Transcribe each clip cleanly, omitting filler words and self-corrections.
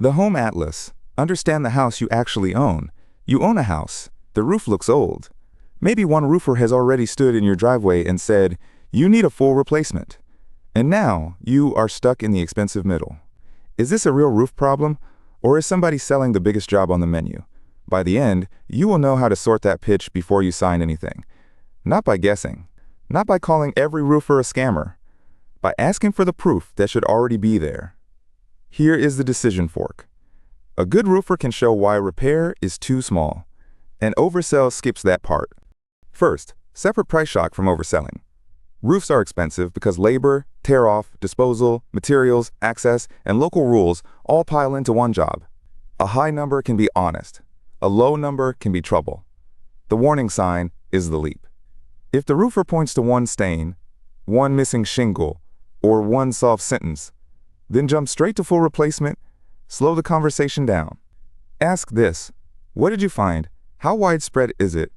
The Home Atlas. Understand the house you actually own. You own a house. The roof looks old. Maybe one roofer has already stood in your driveway and said, "You need a full replacement." And now you are stuck in the expensive middle. Is this a real roof problem, or is somebody selling the biggest job on the menu? By the end, you will know how to sort that pitch before you sign anything. Not by guessing. Not by calling every roofer a scammer. By asking for the proof that should already be there. Here is the decision fork. A good roofer can show why repair is too small. An oversell skips that part. First, separate price shock from overselling. Roofs are expensive because labor, tear-off, disposal, materials, access, and local rules all pile into one job. A high number can be honest. A low number can be trouble. The warning sign is the leap. If the roofer points to one stain, one missing shingle, or one soft sentence, then jump straight to full replacement, slow the conversation down. Ask this: what did you find? How widespread is it?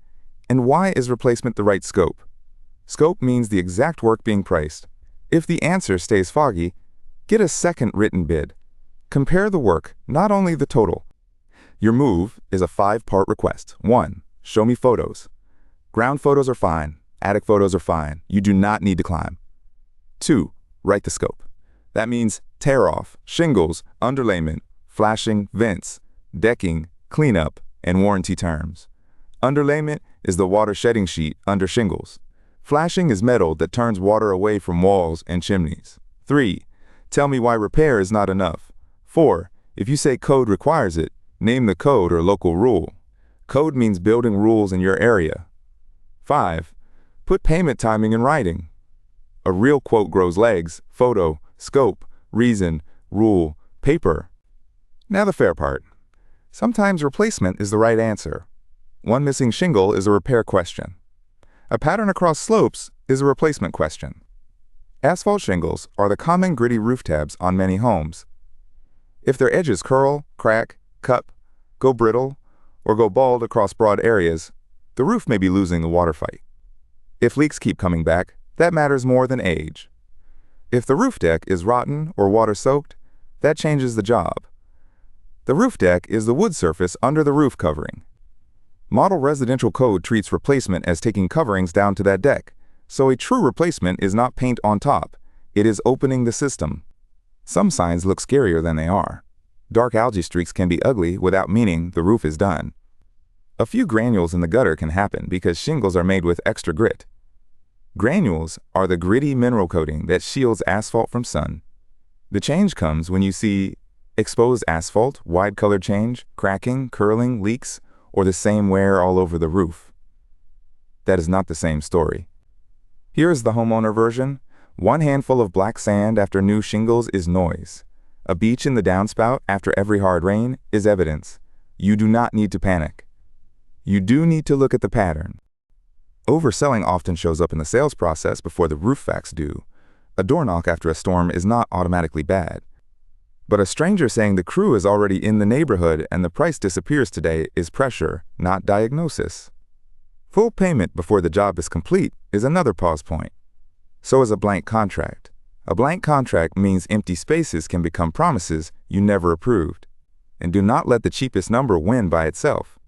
And why is replacement the right scope? Scope means the exact work being priced. If the answer stays foggy, get a second written bid. Compare the work, not only the total. Your move is a 5-part request. 1. Show me photos. Ground photos are fine. Attic photos are fine. You do not need to climb. 2. Write the scope. That means tear-off, shingles, underlayment, flashing, vents, decking, cleanup, and warranty terms. Underlayment is the water shedding sheet under shingles. Flashing is metal that turns water away from walls and chimneys. 3. Tell me why repair is not enough. 4. If you say code requires it, name the code or local rule. Code means building rules in your area. 5. Put payment timing in writing. A real quote grows legs: photo, scope, reason, rule, paper. Now the fair part. Sometimes replacement is the right answer. One missing shingle is a repair question. A pattern across slopes is a replacement question. Asphalt shingles are the common gritty roof tabs on many homes. If their edges curl, crack, cup, go brittle, or go bald across broad areas, the roof may be losing the water fight. If leaks keep coming back, that matters more than age. If the roof deck is rotten or water-soaked, that changes the job. The roof deck is the wood surface under the roof covering. Model residential code treats replacement as taking coverings down to that deck, so a true replacement is not paint on top. It is opening the system. Some signs look scarier than they are. Dark algae streaks can be ugly without meaning the roof is done. A few granules in the gutter can happen because shingles are made with extra grit. Granules are the gritty mineral coating that shields asphalt from sun. The change comes when you see exposed asphalt, wide color change, cracking, curling, leaks, or the same wear all over the roof. That is not the same story. Here is the homeowner version. One handful of black sand after new shingles is noise. A beach in the downspout after every hard rain is evidence. You do not need to panic. You do need to look at the pattern. Overselling often shows up in the sales process before the roof facts do. A door knock after a storm is not automatically bad. But a stranger saying the crew is already in the neighborhood and the price disappears today is pressure, not diagnosis. Full payment before the job is complete is another pause point. So is a blank contract. A blank contract means empty spaces can become promises you never approved. And do not let the cheapest number win by itself.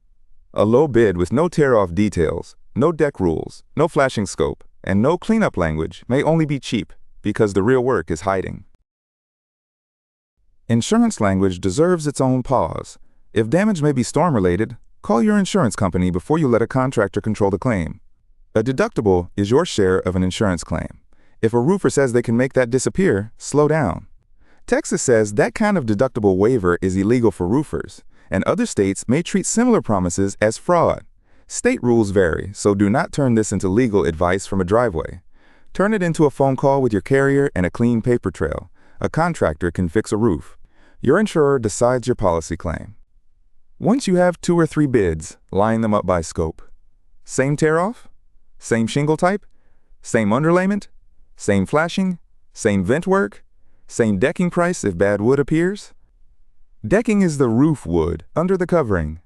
A low bid with no tear-off details, no deck rules, no flashing scope, and no cleanup language may only be cheap because the real work is hiding. Insurance language deserves its own pause. If damage may be storm-related, call your insurance company before you let a contractor control the claim. A deductible is your share of an insurance claim. If a roofer says they can make that disappear, slow down. Texas says that kind of deductible waiver is illegal for roofers, and other states may treat similar promises as fraud. State rules vary, so do not turn this into legal advice from a driveway. Turn it into a phone call with your carrier and a clean paper trail. A contractor can fix a roof. Your insurer decides your policy claim. Once you have 2 or 3 bids, line them up by scope. Same tear-off? Same shingle type? Same underlayment? Same flashing? Same vent work? Same decking price if bad wood appears? Decking is the roof wood under the covering.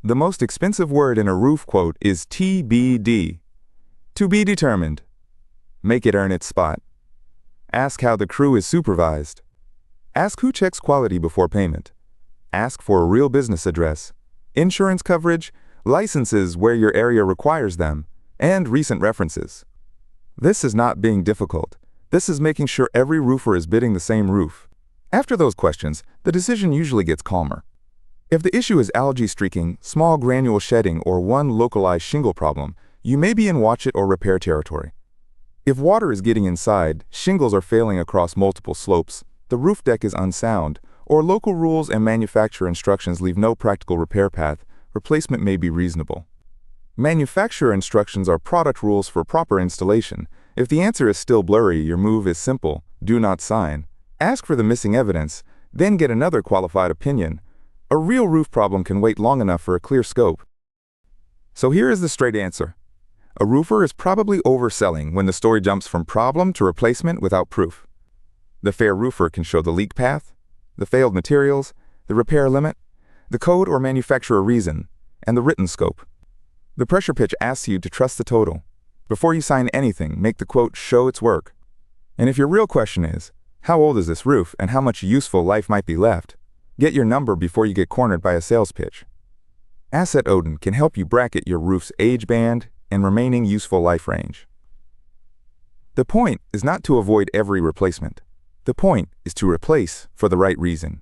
The most expensive word in a roof quote is TBD. To be determined. Make it earn its spot. Ask how the crew is supervised. Ask who checks quality before payment. Ask for a real business address, insurance coverage, licenses where your area requires them, and recent references. This is not being difficult. This is making sure every roofer is bidding the same roof. After those questions, the decision usually gets calmer. If the issue is algae streaking, small granule shedding, or one localized shingle problem, you may be in watch it or repair territory. If water is getting inside, shingles are failing across multiple slopes, the roof deck is unsound, or local rules and manufacturer instructions leave no practical repair path, replacement may be reasonable. Manufacturer instructions are product rules for proper installation. If the answer is still blurry, your move is simple: do not sign. Ask for the missing evidence, then get another qualified opinion. A real roof problem can wait long enough for a clear scope. So here is the straight answer. A roofer is probably overselling when the story jumps from problem to replacement without proof. The fair roofer can show the leak path, the failed materials, the repair limit, the code or manufacturer reason, and the written scope. The pressure pitch asks you to trust the total. Before you sign anything, make the quote show its work. And if your real question is, how old is this roof and how much useful life might be left, get your number before you get cornered by a sales pitch. Asset Odin can help you bracket your roof's age band and remaining useful life range. The point is not to avoid every replacement. The point is to replace for the right reason.